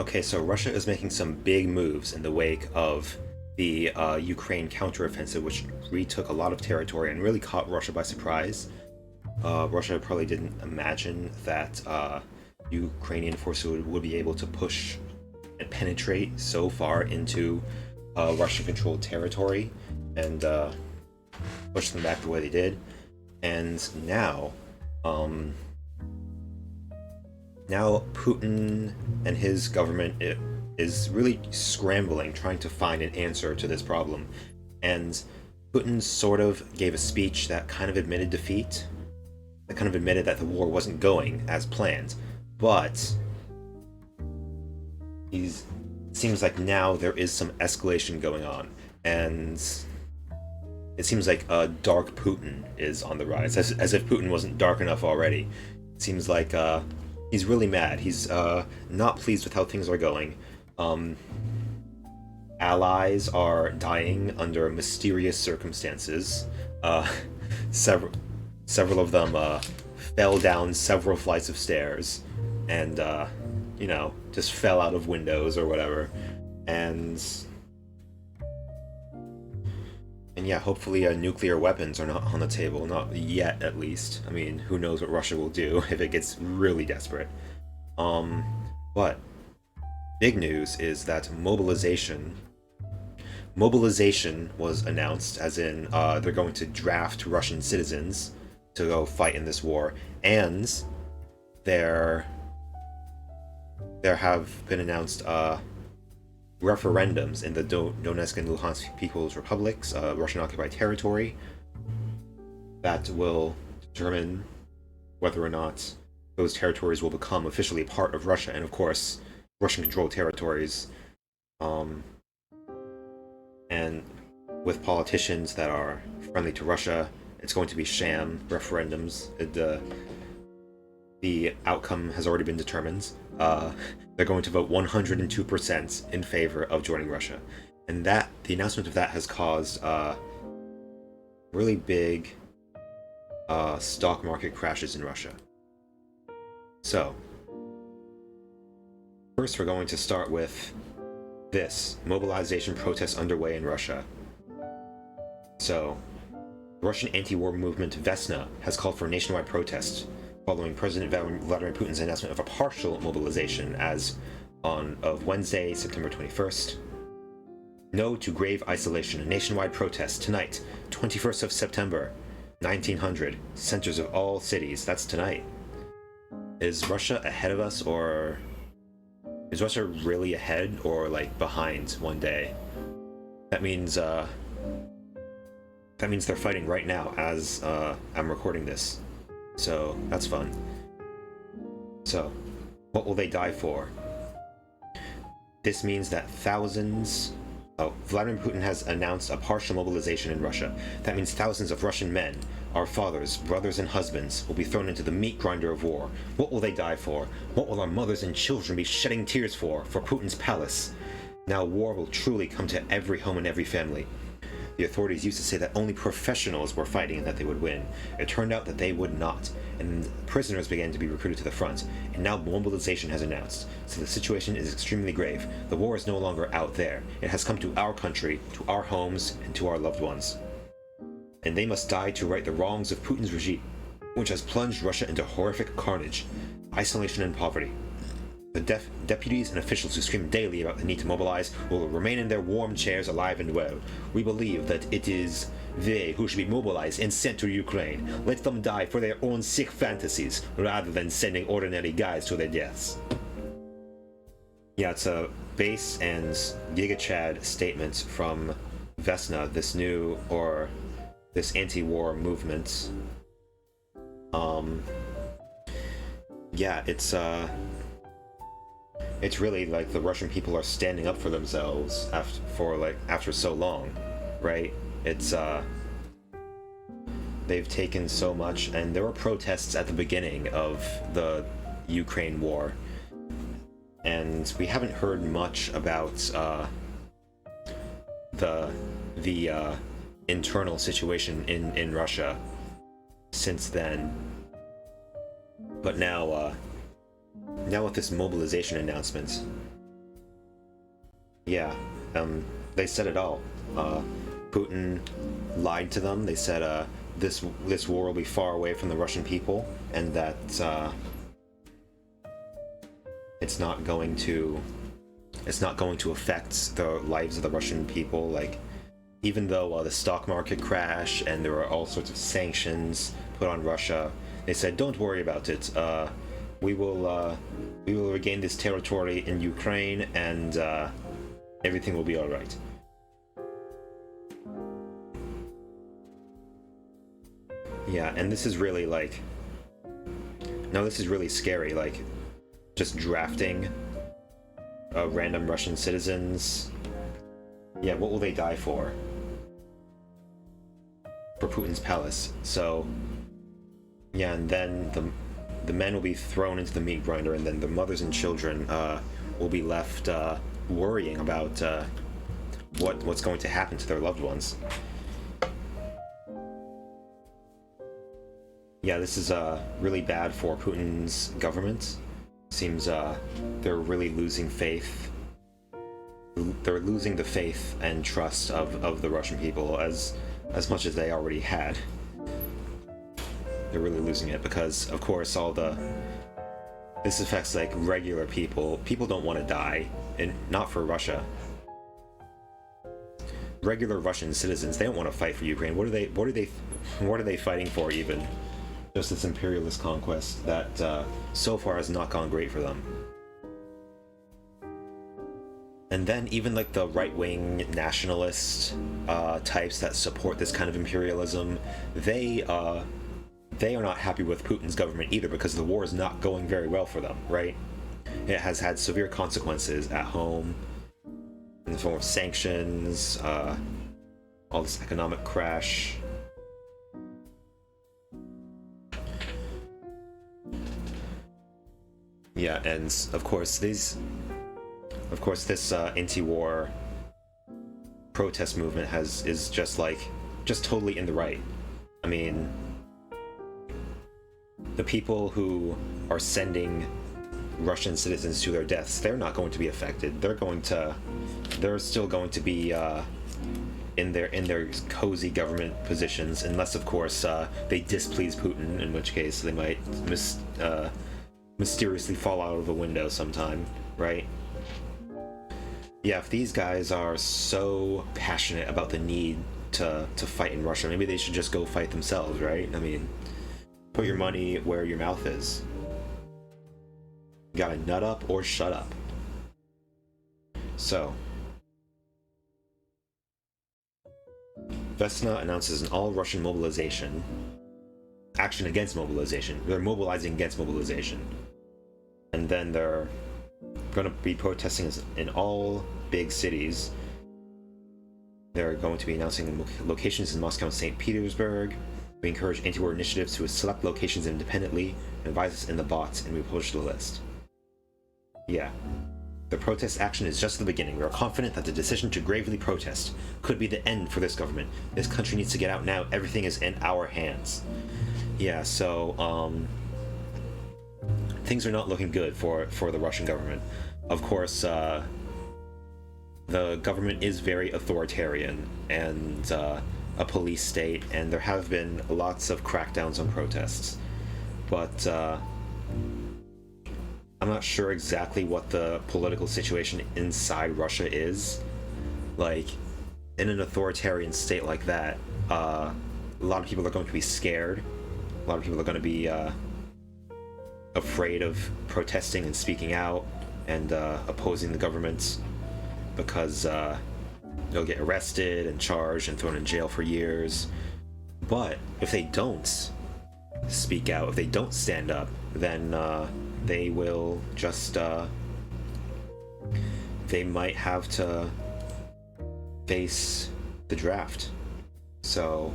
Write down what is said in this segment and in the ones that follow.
Okay, so Russia is making some big moves in the wake of the Ukraine counteroffensive, which retook a lot of territory and really caught Russia by surprise. Russia probably didn't imagine that Ukrainian forces would be able to push and penetrate so far into Russian-controlled territory and push them back the way they did. And um, now Putin and his government is really scrambling, trying to find an answer to this problem. And Putin sort of gave a speech that kind of admitted defeat, that kind of admitted that the war wasn't going as planned. But he's seems like now there is some escalation going on, and it seems like a dark Putin is on the rise, as if Putin wasn't dark enough already. It seems like he's really mad. He's not pleased with how things are going. Allies are dying under mysterious circumstances. Several of them fell down several flights of stairs, and just fell out of windows or whatever. And yeah, hopefully nuclear weapons are not on the table, not yet at least. I mean, who knows what Russia will do if it gets really desperate. But big news is that mobilization was announced, as in they're going to draft Russian citizens to go fight in this war, and there have been announced referendums in the Donetsk and Luhansk People's Republics, Russian-occupied territory, that will determine whether or not those territories will become officially part of Russia, and of course, Russian-controlled territories, and with politicians that are friendly to Russia. It's going to be sham referendums. The outcome has already been determined. They're going to vote 102% in favor of joining Russia. And the announcement of that has caused really big stock market crashes in Russia. So, first we're going to start with this mobilization protest underway in Russia. So, the Russian anti-war movement Vesna has called for a nationwide protest following President Vladimir Putin's announcement of a partial mobilization of Wednesday, September 21st. No to grave isolation, a nationwide protest tonight, 21st of September, 1900, centers of all cities. That's tonight. Is Russia ahead of us, or is Russia really ahead or like behind one day? That means they're fighting right now as I'm recording this. So that's fun. So, what will they die for? This means that Vladimir Putin has announced a partial mobilization in Russia. That means thousands of Russian men, our fathers, brothers, and husbands, will be thrown into the meat grinder of war. What will they die for? What will our mothers and children be shedding tears for Putin's palace? Now war will truly come to every home and every family. The authorities used to say that only professionals were fighting and that they would win. It turned out that they would not, and prisoners began to be recruited to the front, and now mobilization has announced. So the situation is extremely grave. The war is no longer out there. It has come to our country, to our homes, and to our loved ones. And they must die to right the wrongs of Putin's regime, which has plunged Russia into horrific carnage, isolation, and poverty. The deputies and officials who scream daily about the need to mobilize will remain in their warm chairs alive and well. We believe that it is they who should be mobilized and sent to Ukraine. Let them die for their own sick fantasies, rather than sending ordinary guys to their deaths. Yeah, it's a base and Giga Chad statement from Vesna, this anti-war movement. Yeah, it's really like the Russian people are standing up for themselves after so long, right? It's they've taken so much, and there were protests at the beginning of the Ukraine war, and we haven't heard much about the internal situation in Russia since then. But now with this mobilization announcement, Yeah, they said it all. Putin lied to them. They said this war will be far away from the Russian people, and that it's not going to affect the lives of the Russian people. Like, even though the stock market crashed and there were all sorts of sanctions put on Russia, they said, "Don't worry about it. We will regain this territory in Ukraine, and everything will be all right." Yeah, and this is really like, no, this is really scary. Like, just drafting random Russian citizens. Yeah, what will they die for? For Putin's palace. So, yeah, and then the men will be thrown into the meat grinder, and then the mothers and children will be left worrying about what's going to happen to their loved ones. Yeah, this is really bad for Putin's government. Seems they're really losing faith. They're losing the faith and trust of the Russian people as much as they already had. They're really losing it because, of course, this affects like regular people. People don't want to die, and not for Russia. Regular Russian citizens, they don't want to fight for Ukraine. What are they fighting for even? Just this imperialist conquest that so far has not gone great for them. And then even like the right-wing nationalist types that support this kind of imperialism, they are not happy with Putin's government either, because the war is not going very well for them, right? It has had severe consequences at home in the form of sanctions, all this economic crash. Yeah, and of course this anti-war protest movement is just totally in the right. I mean, the people who are sending Russian citizens to their deaths, they're not going to be affected. They're still going to be in their cozy government positions, unless of course they displease Putin, in which case they might mysteriously fall out of a window sometime, right? Yeah, if these guys are so passionate about the need to fight in Russia, maybe they should just go fight themselves, right? I mean, put your money where your mouth is. You gotta nut up or shut up. So, Vesna announces an all-Russian mobilization. Action against mobilization. They're mobilizing against mobilization. And then they're going to be protesting in all big cities. They're going to be announcing locations in Moscow and St. Petersburg. We encourage anti-war initiatives to select locations independently and advise us in the bots, and we publish the list. Yeah. The protest action is just the beginning. We are confident that the decision to gravely protest could be the end for this government. This country needs to get out now. Everything is in our hands. Yeah, so, things are not looking good for the Russian government. Of course, the government is very authoritarian and a police state, and there have been lots of crackdowns on protests. But I'm not sure exactly what the political situation inside Russia is. Like, in an authoritarian state like that, a lot of people are going to be scared. A lot of people are going to be afraid of protesting and speaking out and opposing the government, because they'll get arrested and charged and thrown in jail for years. But if they don't speak out, if they don't stand up, then they will just they might have to face the draft. So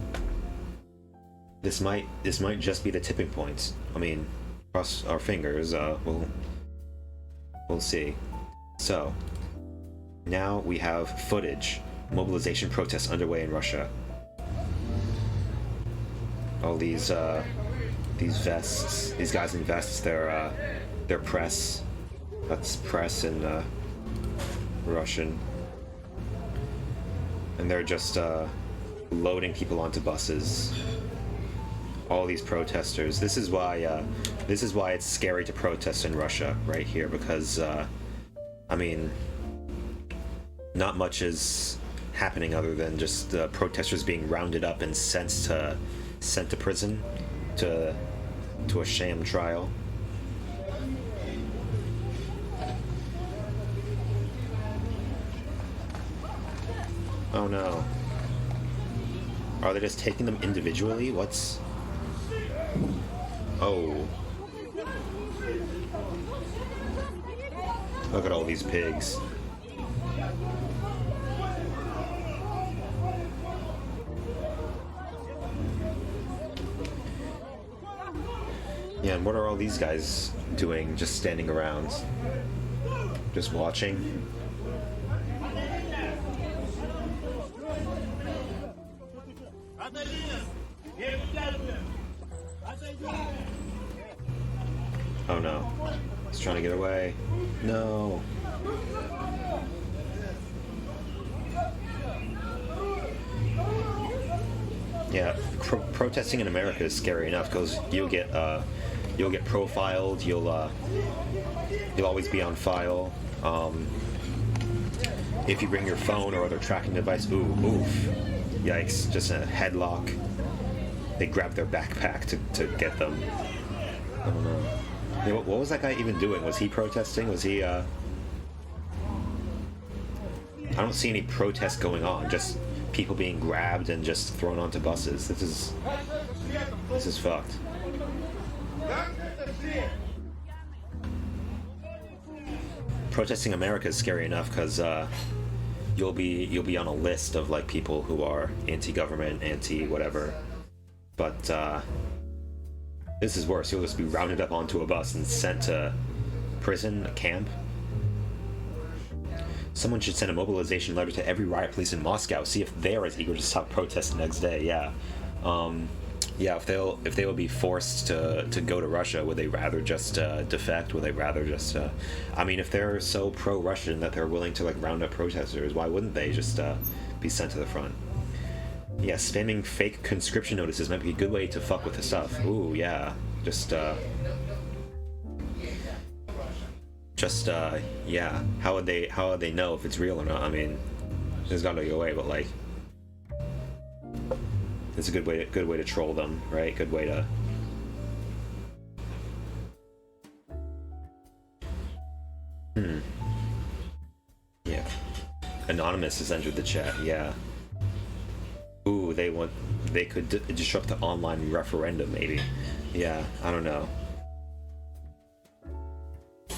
this might just be the tipping point. I mean, cross our fingers. We'll see. So now we have footage. Mobilization protests underway in Russia. All these vests, these guys in vests, they're press. That's press in Russian. And they're just loading people onto buses. All these protesters. This is why it's scary to protest in Russia right here, because I mean, not much is happening other than just protesters being rounded up and sent to prison to a sham trial. Oh no. Are they just taking them individually? What's... Oh. Look at all these pigs. Yeah, and what are all these guys doing, just standing around? Just watching? Oh no. He's trying to get away. No. Yeah, protesting in America is scary enough because you'll get profiled. You'll always be on file. If you bring your phone or other tracking device, oof, yikes! Just a headlock. They grab their backpack to get them. I don't know. Yeah, what was that guy even doing? Was he protesting? Was he? I don't see any protests going on. Just people being grabbed and just thrown onto buses. This is fucked. Protesting America is scary enough because you'll be on a list of like people who are anti-government, anti-whatever. But this is worse. You'll just be rounded up onto a bus and sent to prison, a camp. Someone should send a mobilization letter to every riot police in Moscow. See if they're as eager to stop protests the next day. Yeah. Yeah, if they will be forced to go to Russia, would they rather just defect? Would they rather just? I mean, if they're so pro-Russian that they're willing to like round up protesters, why wouldn't they just be sent to the front? Yeah, spamming fake conscription notices might be a good way to fuck with the stuff. Ooh, yeah, just yeah. How would they know if it's real or not? I mean, there's gotta be a way, but like. It's a good way to troll them, right? Good way to. Yeah. Anonymous has entered the chat. Yeah. Ooh, they could disrupt the online referendum, maybe. Yeah, I don't know.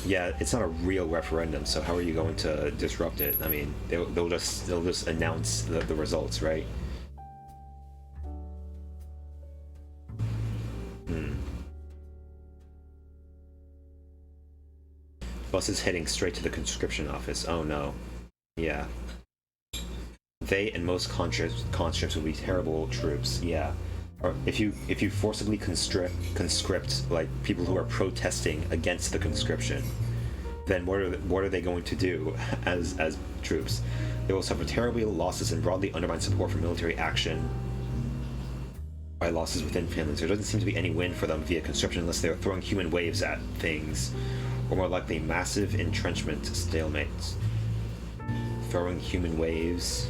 Yeah, it's not a real referendum, so how are you going to disrupt it? I mean, they'll just announce the results, right? Buses heading straight to the conscription office. Oh no. Yeah. They and most conscripts will be terrible troops. Yeah. Or if you forcibly conscript like people who are protesting against the conscription, then what are they going to do as troops? They will suffer terrible losses and broadly undermine support for military action by losses within families. There doesn't seem to be any win for them via conscription unless they're throwing human waves at things. Or more likely, massive entrenchment stalemates. Throwing human waves.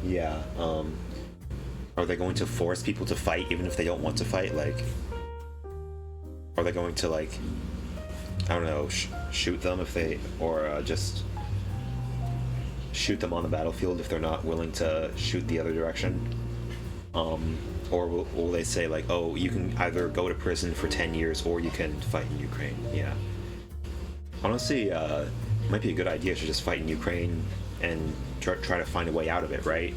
Yeah, are they going to force people to fight even if they don't want to fight? Like, are they going to, like, I don't know, shoot them if they, or just shoot them on the battlefield if they're not willing to shoot the other direction? Or will they say, like, oh, you can either go to prison for 10 years or you can fight in Ukraine? Yeah. Honestly, it might be a good idea to just fight in Ukraine and try to find a way out of it, right?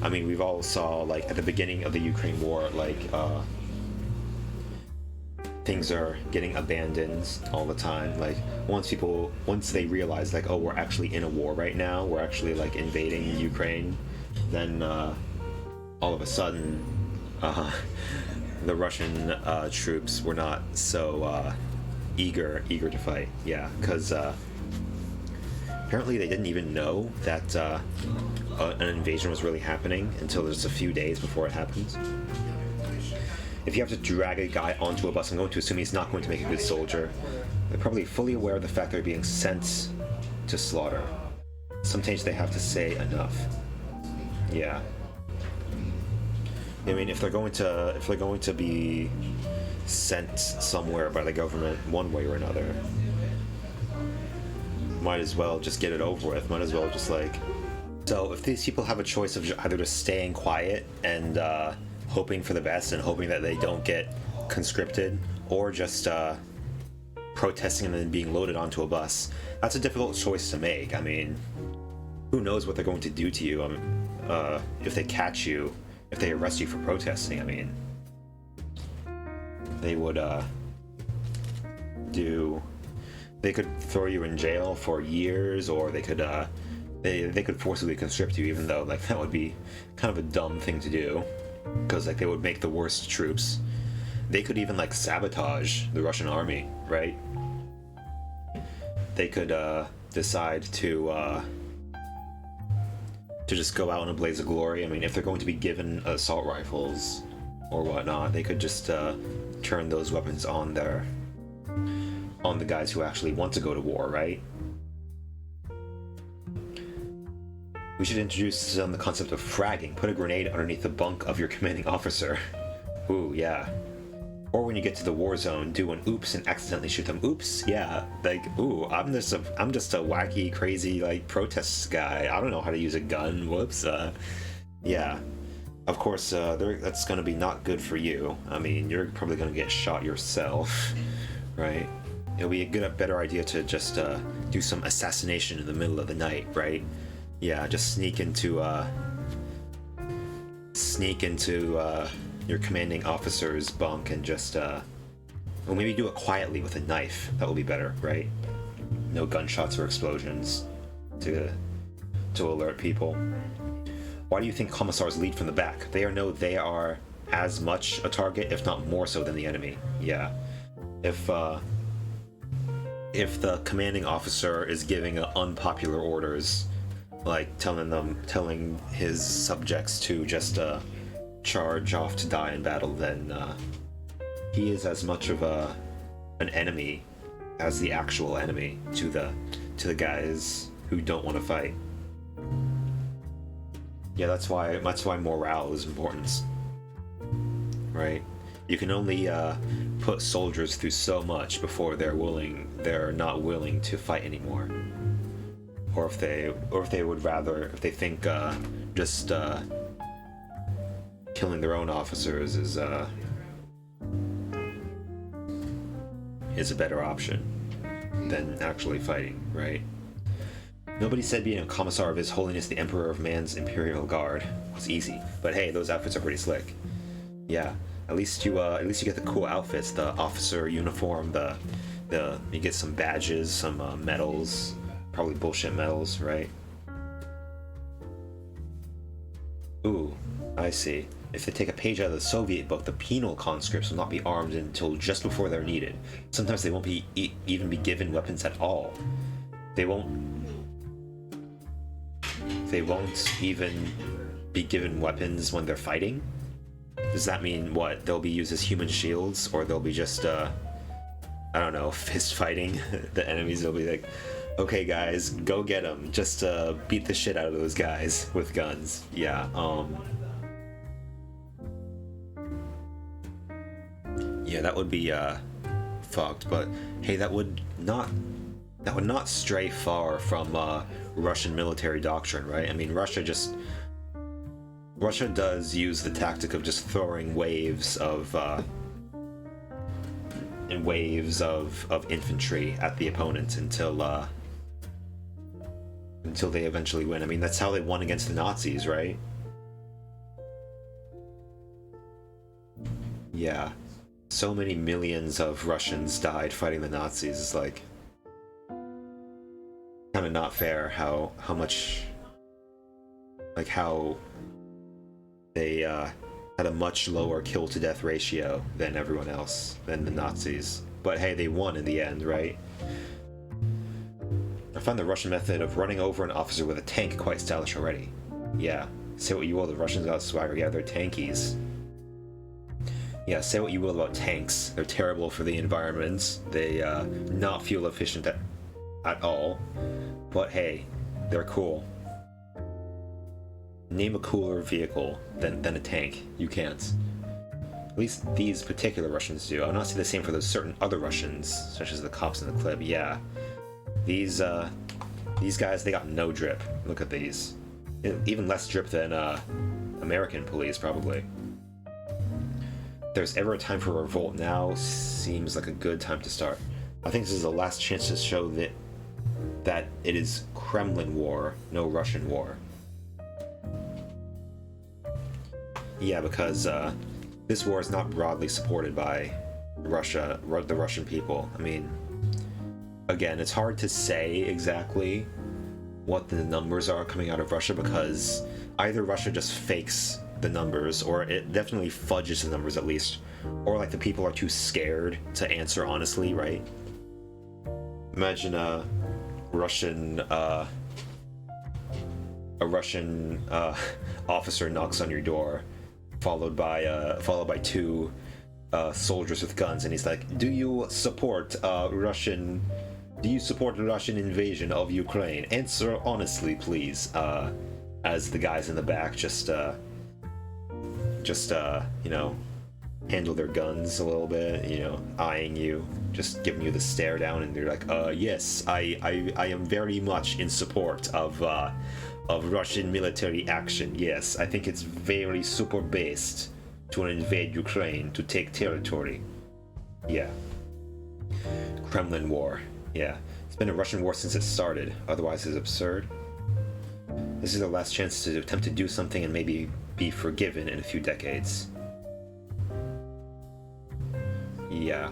I mean, we've all saw, like, at the beginning of the Ukraine war, like, things are getting abandoned all the time. Like, once they realize, like, oh, we're actually in a war right now, we're actually, like, invading Ukraine, then, all of a sudden, the Russian troops were not so eager to fight. Yeah, because Apparently they didn't even know that an invasion was really happening until just a few days before it happened. If you have to drag a guy onto a bus, I'm going to assume he's not going to make a good soldier. They're probably fully aware of the fact they're being sent to slaughter. Sometimes they have to say enough. Yeah. I mean, if they're going to be sent somewhere by the government one way or another, might as well just get it over with. Might as well just like... So if these people have a choice of either just staying quiet and hoping for the best and hoping that they don't get conscripted, or just protesting and then being loaded onto a bus, that's a difficult choice to make. I mean, who knows what they're going to do to you if they catch you, if they arrest you for protesting. I mean, they would they could throw you in jail for years, or they could they could forcibly conscript you, even though like that would be kind of a dumb thing to do, because like they would make the worst troops. They could even like sabotage the Russian army, right? They could decide to just go out in a blaze of glory. I mean, if they're going to be given assault rifles or whatnot, they could just turn those weapons on the guys who actually want to go to war, right? We should introduce them the concept of fragging. Put a grenade underneath the bunk of your commanding officer. Ooh, yeah. Or when you get to the war zone, do an oops and accidentally shoot them. Oops, yeah. Like, ooh, I'm just a wacky, crazy, like, protest guy. I don't know how to use a gun. Whoops. Yeah. Of course, that's gonna be not good for you. I mean, you're probably gonna get shot yourself, right? It'll be a better idea to just do some assassination in the middle of the night, right? Yeah, just sneak into your commanding officer's bunk and just or maybe do it quietly with a knife. That will be better, right? No gunshots or explosions to alert people. Why do you think commissars lead from the back? They are as much a target, if not more so, than the enemy. Yeah. If the commanding officer is giving unpopular orders, like telling his subjects to just charge off to die in battle, then he is as much of an enemy as the actual enemy to the guys who don't want to fight. Yeah, that's why morale is important, right? You can only put soldiers through so much before they're not willing to fight anymore, or if they think just killing their own officers is a better option than actually fighting, right? Nobody said being a commissar of His Holiness the Emperor of Man's Imperial Guard was easy, but hey, those outfits are pretty slick. Yeah, at least you get the cool outfits, the officer uniform, you get some badges, some medals, probably bullshit medals, right? Ooh, I see. If they take a page out of the Soviet book, the penal conscripts will not be armed until just before they're needed. Sometimes they won't even be given weapons at all. They won't even be given weapons when they're fighting? Does that mean what? They'll be used as human shields, or they'll be just I don't know, fist fighting the enemies? They'll be like, okay guys, go get them. Just beat the shit out of those guys with guns. Yeah, yeah, that would be fucked, but hey, that would not stray far from Russian military doctrine, right? I mean, Russia does use the tactic of just throwing waves of infantry at the opponent until they eventually win. I mean, that's how they won against the Nazis, right? Yeah. So many millions of Russians died fighting the Nazis. It's like kind of not fair how they had a much lower kill to death ratio than everyone else, than the Nazis. But hey, they won in the end, right? find the Russian method of running over an officer with a tank quite stylish already. Yeah, say what you will, the Russians got swagger. Yeah, they're tankies. Yeah, say what you will about tanks. They're terrible for the environment. They, not fuel efficient at all. But hey, they're cool. Name a cooler vehicle than a tank. You can't. At least these particular Russians do. I'll not say the same for those certain other Russians, such as the cops in the clip. Yeah. These guys, they got no drip. Look at these. Even less drip than, American police, probably. If there's ever a time for revolt, now seems like a good time to start. I think this is the last chance to show that it is Kremlin war, no Russian war. Yeah, because, this war is not broadly supported by Russia, the Russian people. I mean, again, it's hard to say exactly what the numbers are coming out of Russia, because either Russia just fakes the numbers, or it definitely fudges the numbers at least, or like the people are too scared to answer honestly, right? Imagine a Russian officer knocks on your door, followed by two soldiers with guns, and he's like, "Do you support the Russian invasion of Ukraine? Answer honestly, please." As the guys in the back just you know, handle their guns a little bit, you know, eyeing you, just giving you the stare down, and they're like, yes, I am very much in support of Russian military action. Yes, I think it's very super based to invade Ukraine, to take territory. Yeah. Kremlin war. Yeah. It's been a Russian war since it started, otherwise it's absurd. This is the last chance to attempt to do something and maybe be forgiven in a few decades. Yeah,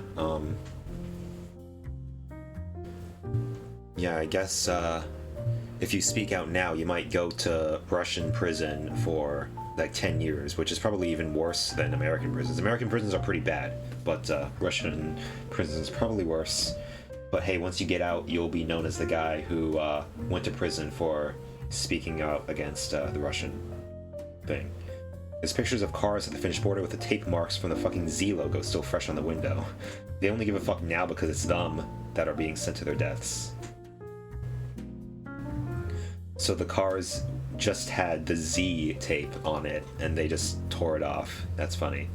yeah, I guess, if you speak out now, you might go to Russian prison for like 10 years, which is probably even worse than American prisons. American prisons are pretty bad, but Russian prisons probably worse. But hey, once you get out, you'll be known as the guy who went to prison for speaking out against the Russian thing. There's pictures of cars at the Finnish border with the tape marks from the fucking Z logo still fresh on the window. They only give a fuck now because it's them that are being sent to their deaths. So the cars just had the Z tape on it, and they just tore it off. That's funny.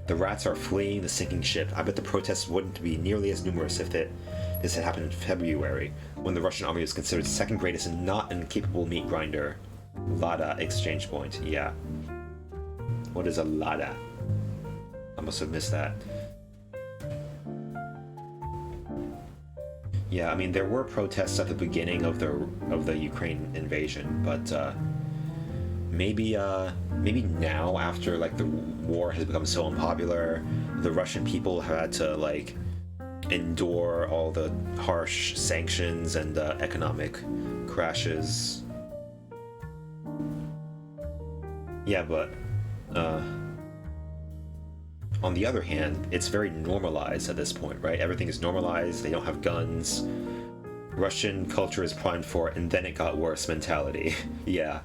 The rats are fleeing the sinking ship. I bet the protests wouldn't be nearly as numerous if this had happened in February, when the Russian army was considered second greatest and not an incapable meat grinder. Lada exchange point. Yeah. What is a Lada? I must have missed that. Yeah, I mean, there were protests at the beginning of the Ukraine invasion, but maybe now, after like the war has become so unpopular, the Russian people have had to like endure all the harsh sanctions and economic crashes. Yeah, but on the other hand, it's very normalized at this point, right? Everything is normalized, they don't have guns. Russian culture is primed for and then it got worse mentality. Yeah,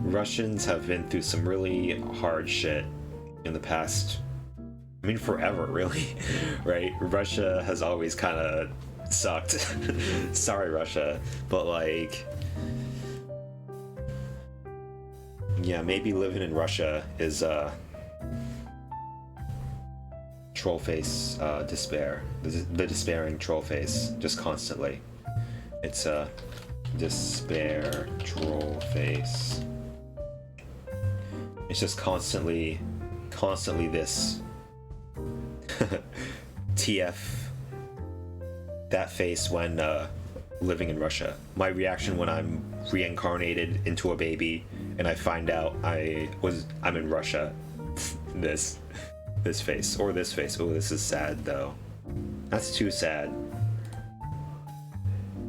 Russians have been through some really hard shit in the past, I mean forever, really, right? Russia has always kind of sucked. Sorry, Russia, but like, yeah, maybe living in Russia is troll face despair, the despairing troll face, just constantly. It's a despair troll face. It's just constantly this. TF, that face when living in Russia. My reaction when I'm reincarnated into a baby and I find out I'm in Russia. This face, or this face. Oh, this is sad though. That's too sad.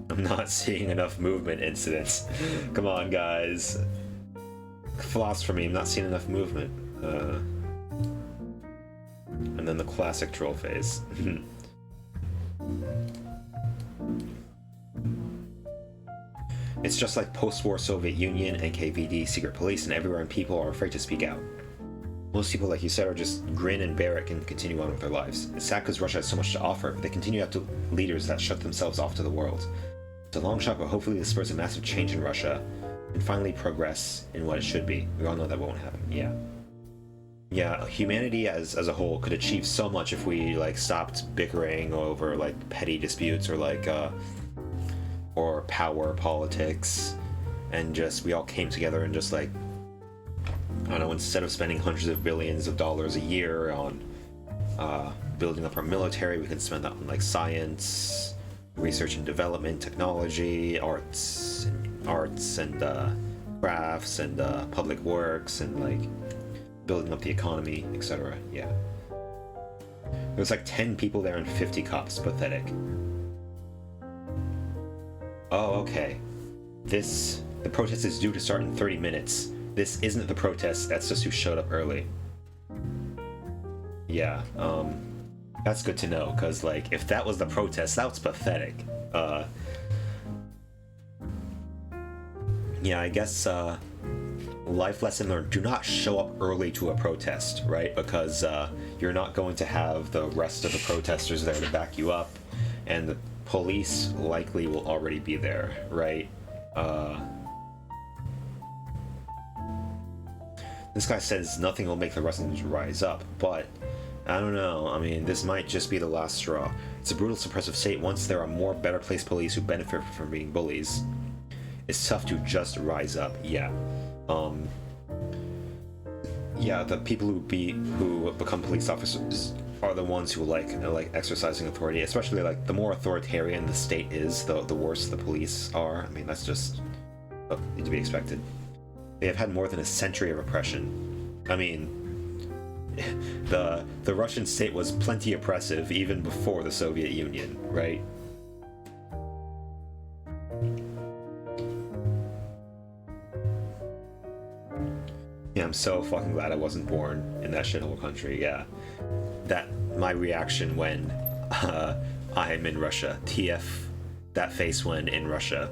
I'm not seeing enough movement incidents. Come on, guys. Floss for me, I'm not seeing enough movement. And then the classic troll face. It's just like post-war Soviet Union, NKVD, secret police, and everywhere, and people are afraid to speak out. Most people, like you said, are just grin and bear it and continue on with their lives. It's sad because Russia has so much to offer, but they continue to have leaders that shut themselves off to the world. It's a long shot, but hopefully this spurs a massive change in Russia and finally progress in what it should be. We all know that won't happen. Yeah, humanity as a whole could achieve so much if we like stopped bickering over like petty disputes or like or power politics, and just we all came together and just like, I don't know, instead of spending hundreds of billions of dollars a year on building up our military, we can spend that on like science, research and development, technology, arts and crafts and public works and like building up the economy, etc. Yeah. There's like 10 people there and 50 cops. Pathetic. Oh, okay. The protest is due to start in 30 minutes. This isn't the protest, that's just who showed up early. Yeah, that's good to know, because, like, if that was the protest, that was pathetic. Yeah, I guess, life lesson learned, do not show up early to a protest, right? Because, you're not going to have the rest of the protesters there to back you up, and the police likely will already be there, right? This guy says nothing will make the Russians rise up, but I don't know. I mean, this might just be the last straw. It's a brutal, suppressive state. Once there are more better placed police who benefit from being bullies, it's tough to just rise up. Yeah. Yeah, the people who become police officers are the ones who like exercising authority, especially like the more authoritarian the state is, the worse the police are. I mean, that's just to be expected. They have had more than a century of oppression. I mean, the Russian state was plenty oppressive even before the Soviet Union, right? Yeah, I'm so fucking glad I wasn't born in that shithole country. Yeah, that my reaction when I'm in Russia. TF, that face when in Russia.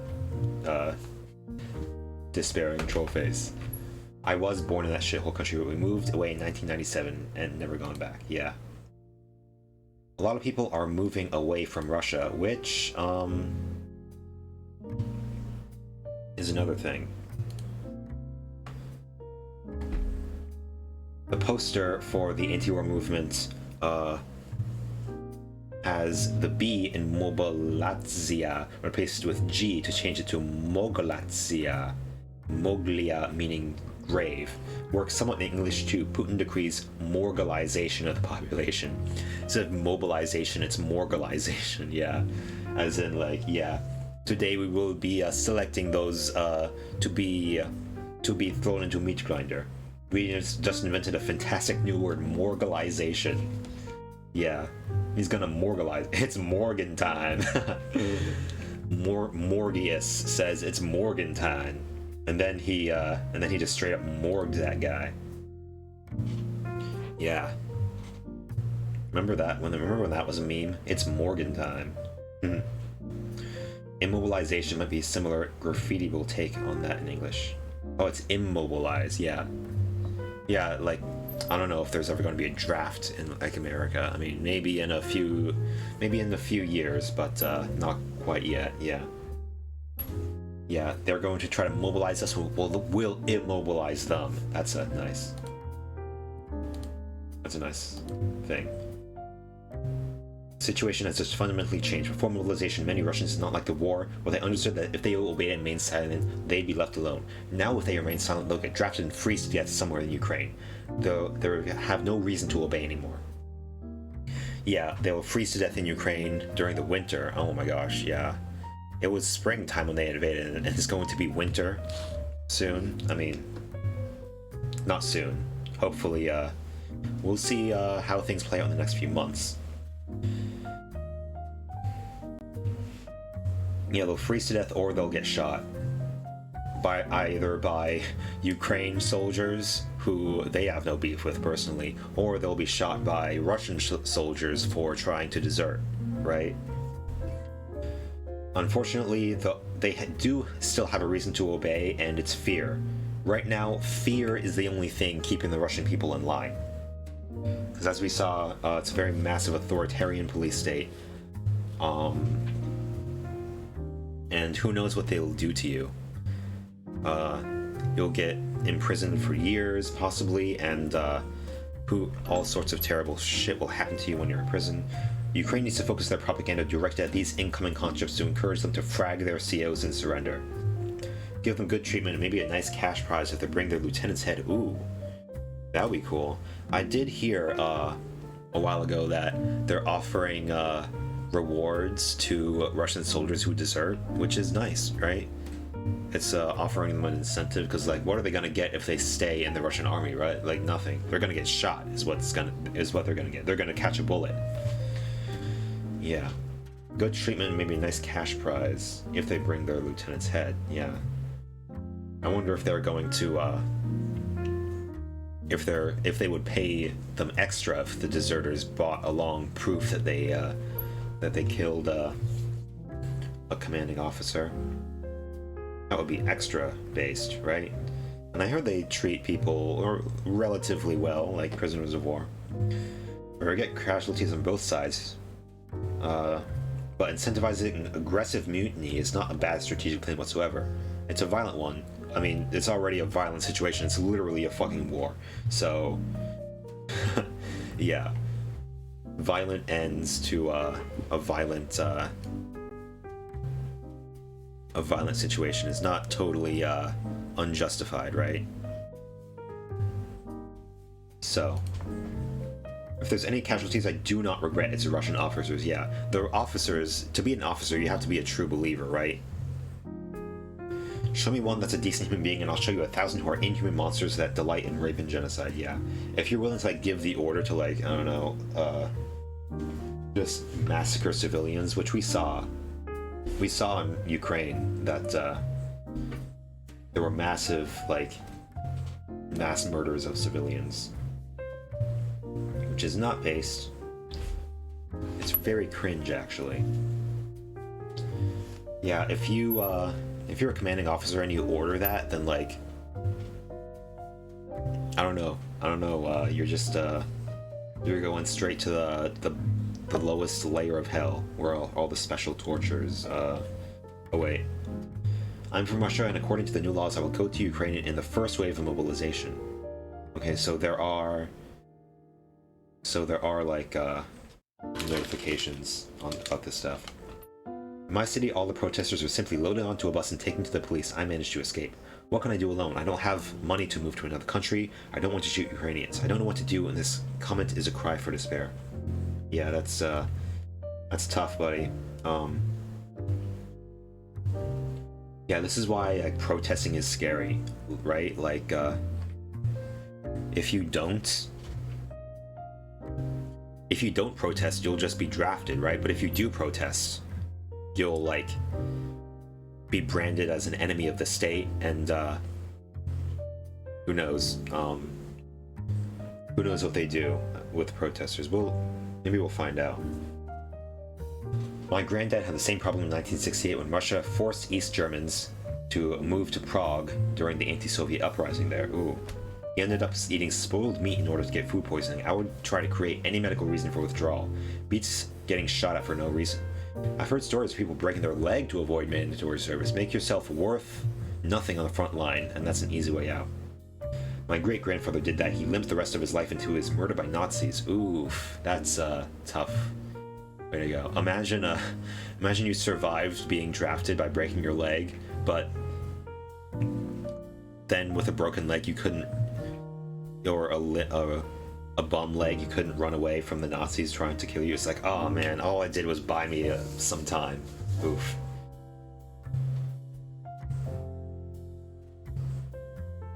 Despairing troll face. I was born in that shithole country, but we moved away in 1997 and never gone back. Yeah. A lot of people are moving away from Russia, which is another thing. The poster for the anti-war movement has the B in Mobilatsia replaced with G to change it to Mogilatsia. Moglia meaning grave. Works somewhat in English too. Putin decrees morgalization of the population. Instead of mobilization, it's morgalization. Yeah, as in like, yeah. Today we will be selecting those to be thrown into a meat grinder. We just invented a fantastic new word, morgalization. Yeah, he's gonna morgalize. It's Morgan time. Morgius says it's Morgan time. And then he just straight up morgued that guy. Yeah. Remember when that was a meme? It's Morgan time. Immobilization might be a similar graffiti-able take on that in English. Oh, it's immobilize, yeah. Yeah, like, I don't know if there's ever going to be a draft in like America. I mean, maybe in a few years, but not quite yet. Yeah. Yeah, they're going to try to mobilize us. We'll immobilize them. That's a nice thing. The situation has just fundamentally changed. Before mobilization, many Russians did not like the war, or they understood that if they obeyed and remained silent, they'd be left alone. Now, if they remain silent, they'll get drafted and freeze to death somewhere in Ukraine. They have no reason to obey anymore. Yeah, they'll freeze to death in Ukraine during the winter. Oh my gosh, yeah. It was springtime when they invaded, and it's going to be winter soon. I mean, not soon. Hopefully, we'll see how things play out in the next few months. Yeah, they'll freeze to death or they'll get shot by Ukraine soldiers who they have no beef with personally, or they'll be shot by Russian soldiers for trying to desert, right? Unfortunately, they do still have a reason to obey, and it's fear. Right now, fear is the only thing keeping the Russian people in line. Because as we saw, it's a very massive authoritarian police state. And who knows what they'll do to you. You'll get imprisoned for years, possibly, and all sorts of terrible shit will happen to you when you're in prison. Ukraine needs to focus their propaganda directed at these incoming conscripts to encourage them to frag their COs and surrender. Give them good treatment and maybe a nice cash prize if they bring their lieutenant's head. Ooh, that would be cool. I did hear a while ago that they're offering rewards to Russian soldiers who desert, which is nice, right? It's offering them an incentive, because like, what are they gonna get if they stay in the Russian army, right? Like nothing. They're gonna get shot. Is what they're gonna get. They're gonna catch a bullet. Yeah, good treatment, maybe a nice cash prize if they bring their lieutenant's head. Yeah, I wonder if they're going to if they would pay them extra if the deserters brought along proof that they killed a commanding officer. That would be extra based, right? And I heard they treat people relatively well, like prisoners of war. Or get casualties on both sides. But incentivizing aggressive mutiny is not a bad strategic plan whatsoever. It's a violent one. I mean, it's already a violent situation. It's literally a fucking war. So, yeah. Violent ends to a violent situation is not totally unjustified, right? So, if there's any casualties I do not regret, it's the Russian officers. Yeah, the officers, to be an officer, you have to be a true believer, right? Show me one that's a decent human being and I'll show you 1,000 who are inhuman monsters that delight in rape and genocide. Yeah, if you're willing to like give the order to like, I don't know, just massacre civilians, which we saw in Ukraine, that there were massive like mass murders of civilians, which is not based. It's very cringe, actually. Yeah, if you're a commanding officer and you order that, then like, I don't know, you're just you're going straight to the lowest layer of hell, where all the special tortures await. I'm from Russia, and according to the new laws, I will go to Ukraine in the first wave of mobilization. Okay, so there are like notifications about this stuff. In my city, all the protesters were simply loaded onto a bus and taken to the police. I managed to escape. What can I do alone? I don't have money to move to another country. I don't want to shoot Ukrainians. I don't know what to do, and this comment is a cry for despair. Yeah, that's tough, buddy. Yeah, this is why like protesting is scary, right? Like, if you don't protest, you'll just be drafted, right? But if you do protest, you'll like be branded as an enemy of the state, and who knows what they do with protesters. Maybe we'll find out. My granddad had the same problem in 1968 when Russia forced East Germans to move to Prague during the anti-Soviet uprising there. Ooh. He ended up eating spoiled meat in order to get food poisoning. I would try to create any medical reason for withdrawal. Beats getting shot at for no reason. I've heard stories of people breaking their leg to avoid mandatory service. Make yourself worth nothing on the front line, and that's an easy way out. My great-grandfather did that. He limped the rest of his life into his murder by Nazis. Oof, that's tough. Way to go. Imagine you survived being drafted by breaking your leg, but then with a broken leg you couldn't, or a bum leg, you couldn't run away from the Nazis trying to kill you. It's like, oh man, all I did was buy me some time. Oof.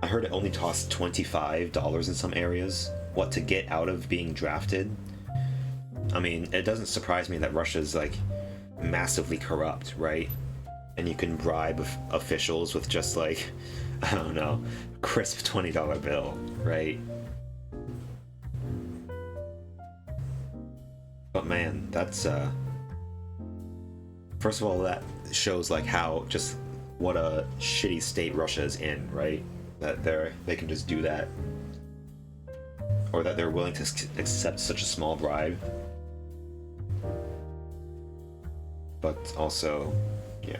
I heard it only costs $25 in some areas. What, to get out of being drafted? I mean, it doesn't surprise me that Russia's like massively corrupt, right? And you can bribe officials with just like, I don't know, crisp $20 bill, right? But man, that's first of all, that shows like how just what a shitty state Russia is in, right? That they can just do that, or that they're willing to accept such a small bribe. But also, yeah.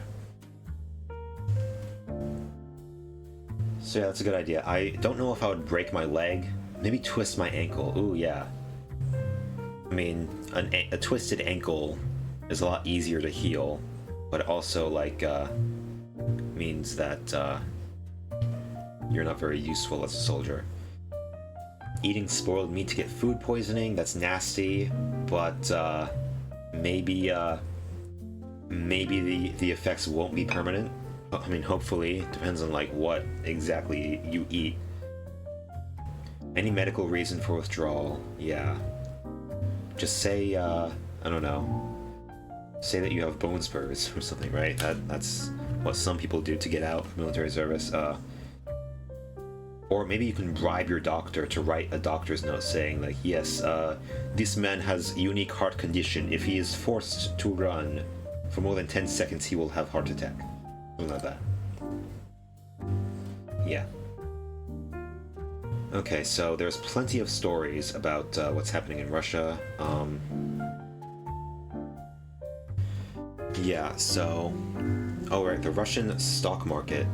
So yeah, that's a good idea. I don't know if I would break my leg. Maybe twist my ankle. Ooh, yeah. I mean, a twisted ankle is a lot easier to heal, but also, like, means that you're not very useful as a soldier. Eating spoiled meat to get food poisoning, that's nasty, but maybe the effects won't be permanent. I mean, hopefully. Depends on, like, what exactly you eat. Any medical reason for withdrawal? Yeah. Just say, I don't know. Say that you have bone spurs or something, right? That's what some people do to get out of military service. Or maybe you can bribe your doctor to write a doctor's note saying, like, yes, this man has unique heart condition. If he is forced to run for more than 10 seconds, he will have heart attack. Something like that. Yeah. Okay, so there's plenty of stories about what's happening in Russia. Yeah, so... Oh, right, the Russian stock market